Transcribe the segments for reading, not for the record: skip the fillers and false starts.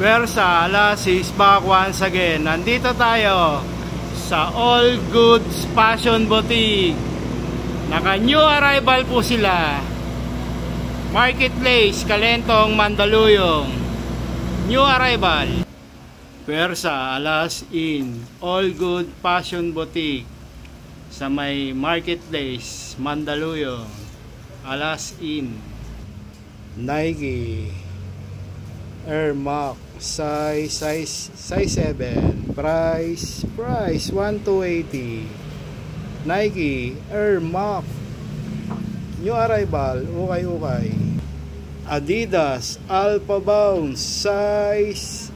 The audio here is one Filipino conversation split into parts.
Versa, alas is back once again. Nandito tayo sa All Goods Fashion Boutique. Naka new arrival po sila. Marketplace, Calentong, Mandaluyong. New arrival. Versa, alas in All Good Fashion Boutique sa may Marketplace, Mandaluyong. Alas in Nike Air Max size 7, price 1,280. Nike Air Max new arrival, ukay. Adidas Alpha Bounce size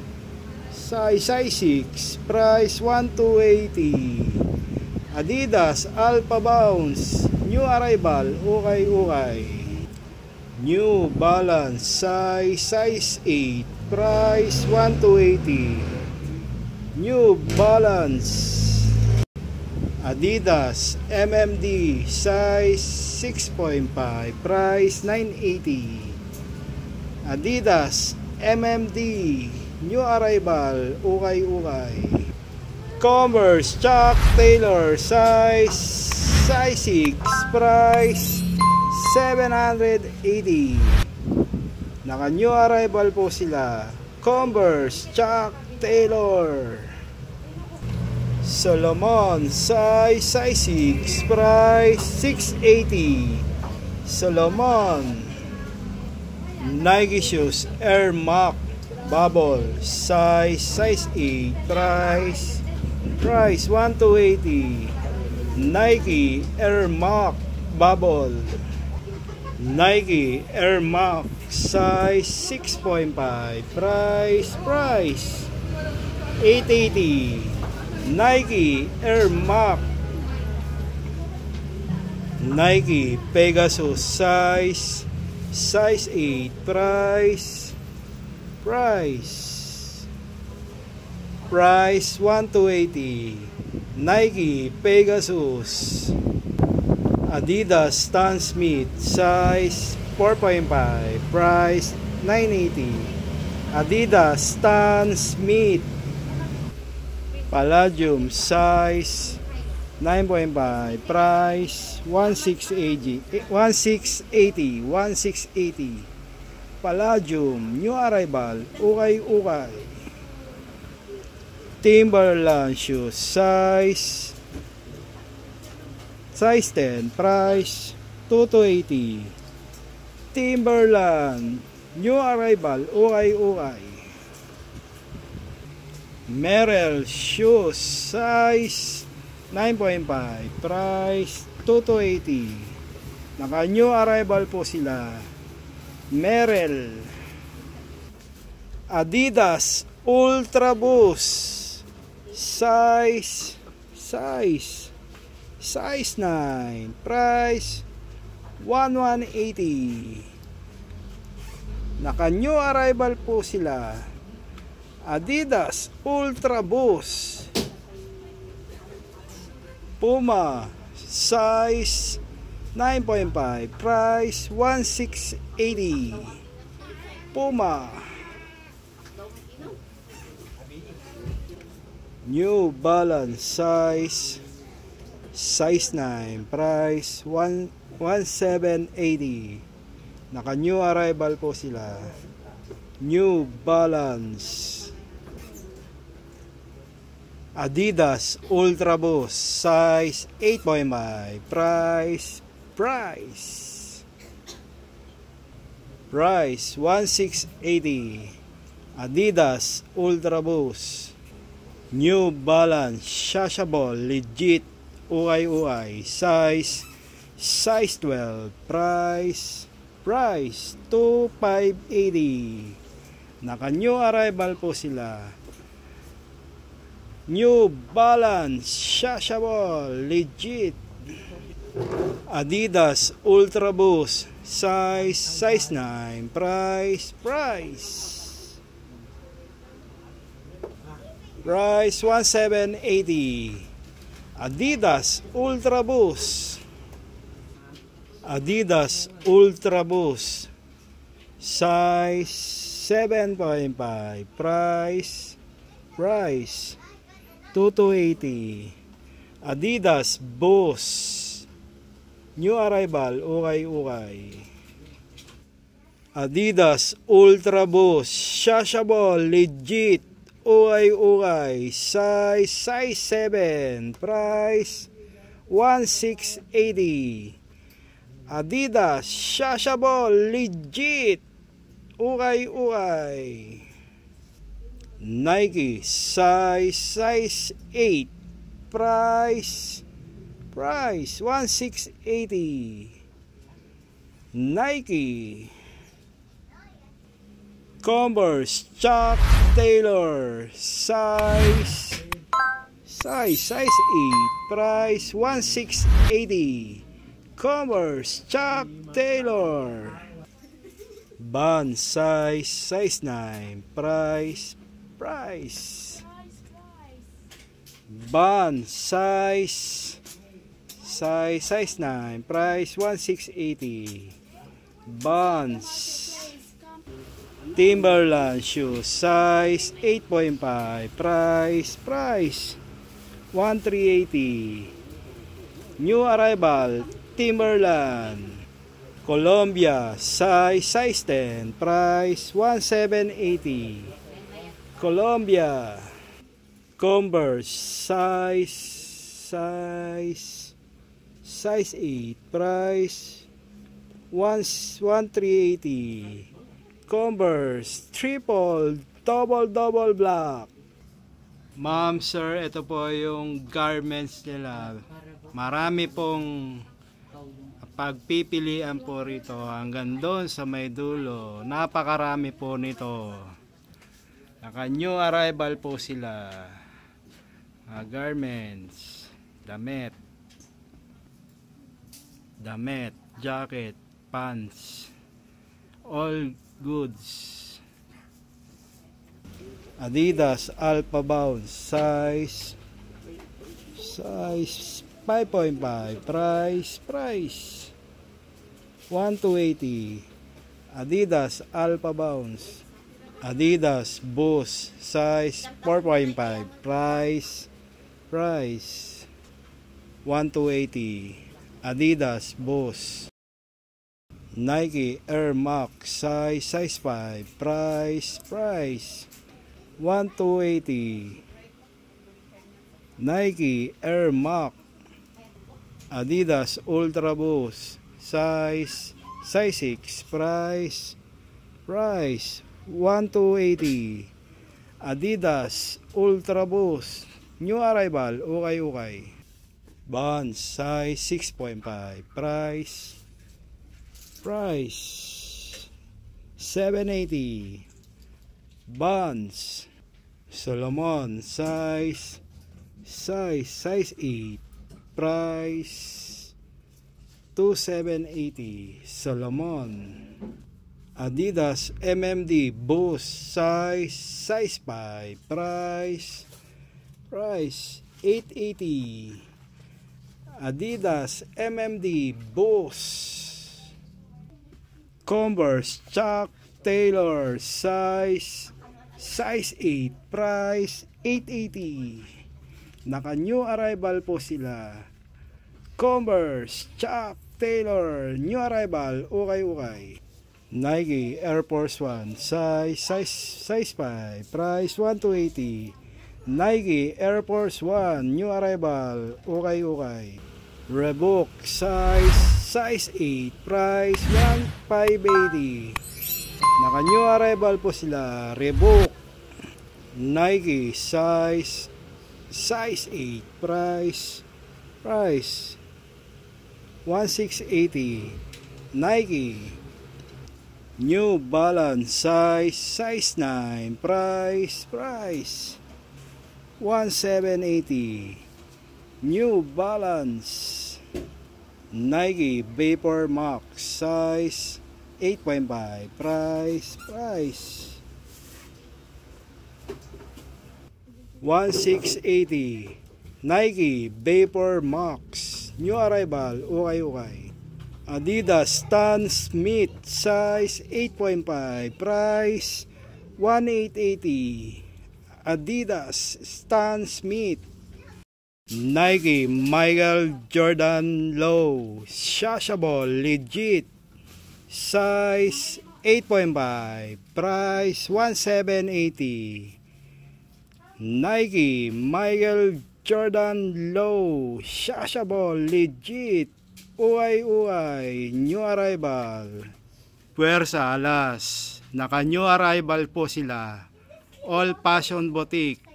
6, price 1,280. Adidas Alpha Bounce new arrival, ukay. New Balance size 8, price 1,280. New Balance Adidas MMD size 6.5, price 980. Adidas MMD new arrival, ukay. Converse Chuck Taylor size 6, price 780. Naka new arrival po sila. Converse Chuck Taylor. Solomon size 6, price 680. Solomon. Nike shoes Air Max Bubble size 8, price 1,280. Nike Air Max Bubble. Nike Air Max size 6.5, price 880. Nike Air Max. Nike Pegasus size 8, price 1,280. Nike Pegasus. Adidas Stan Smith size 4.5, price 980. Adidas Stan Smith. Palladium size 9.5, price 1,680. Palladium new arrival, ukay. Timberland shoes size 10, price 2,280. Timberland new arrival, ukay. Merrell shoes size 9.5, price 2,280. Naka new arrival po sila. Merrell. Adidas Ultra Boost size 9, price 1,180. Naka new arrival po sila. Adidas Ultra Boost Puma size 9.5, price 1,680. Puma. New Balance size 9, price 1,780. Naka new arrival po sila. New Balance. Adidas Ultra Boost size 8.5, price 1,680. Adidas Ultra Boost. New Balance Shashable Legit ukay size 12, price 2,580. Naka new arrival po sila. New Balance Shashable Legit. Adidas Ultra Boost size 9, price 1,780. Adidas Ultra Boost. Adidas Ultra Boost size 7.5, price 2280. Adidas Boost new arrival, ukay. Adidas Ultra Boost washable, legit, ukay. Size 7, price 1680. Adidas washable, legit, ukay. Nike size 8, price 1680. Nike. Converse Chuck Taylor size 8, price 1680. Converse Chuck Taylor. Vans size 9, price. Vans size 9, price 1680. Vans Timberland shoes size 8.5, price 1380. New arrival Timberland Columbia size 10, price 1780. Columbia. Converse size 8, price 1380. Converse triple double black. Ma'am, sir, ito po yung garments nila. Marami pong pagpipilian po rito hanggang doon sa may dulo. Napakarami po nito. Naka new arrival po sila. Garments, damit, jacket, pants, all goods. Adidas Alpha Bounce size 5.5, price 1280. Adidas Alpha Bounce. Adidas Boost size 4.5, price 1280. Adidas Boost. Nike Air Max size 5, price 1280. Nike Air Max. Adidas Ultra Boost size 6, price 1280. Adidas Ultra Boost new arrival, ukay. Vans size 6.5, price 780. Vans Solomon size 8, price 2780. Solomon. Adidas MMD Boost size 5, price 880. Adidas MMD Boost. Converse Chuck Taylor size 8, price 880. Naka new arrival po sila. Converse Chuck Taylor new arrival, ukay. Nike Air Force 1 size 5, price 1280. Nike Air Force 1 new arrival, ukay. Reebok size 8, price 1580. Naka new arrival po sila. Reebok. Nike size 8, price 1680. Nike. New Balance size 9, price 1780. New Balance. Nike Vapor Max size 8.5, price 1680. Nike Vapor Max new arrival, ukay. Adidas Stan Smith size 8.5, price 1880. Adidas Stan Smith. Nike Michael Jordan Low Shashable legit size 8.5, price 1780. Nike Michael Jordan Low Shashable legit uay new arrival. Puwersa alas, naka new arrival po sila. All Fashion Boutique.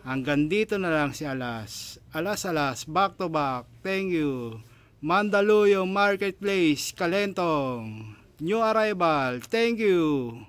Hanggang dito na lang si Alas. Alas, back to back. Thank you. Mandaluyong Marketplace, Kalentong. New arrival. Thank you.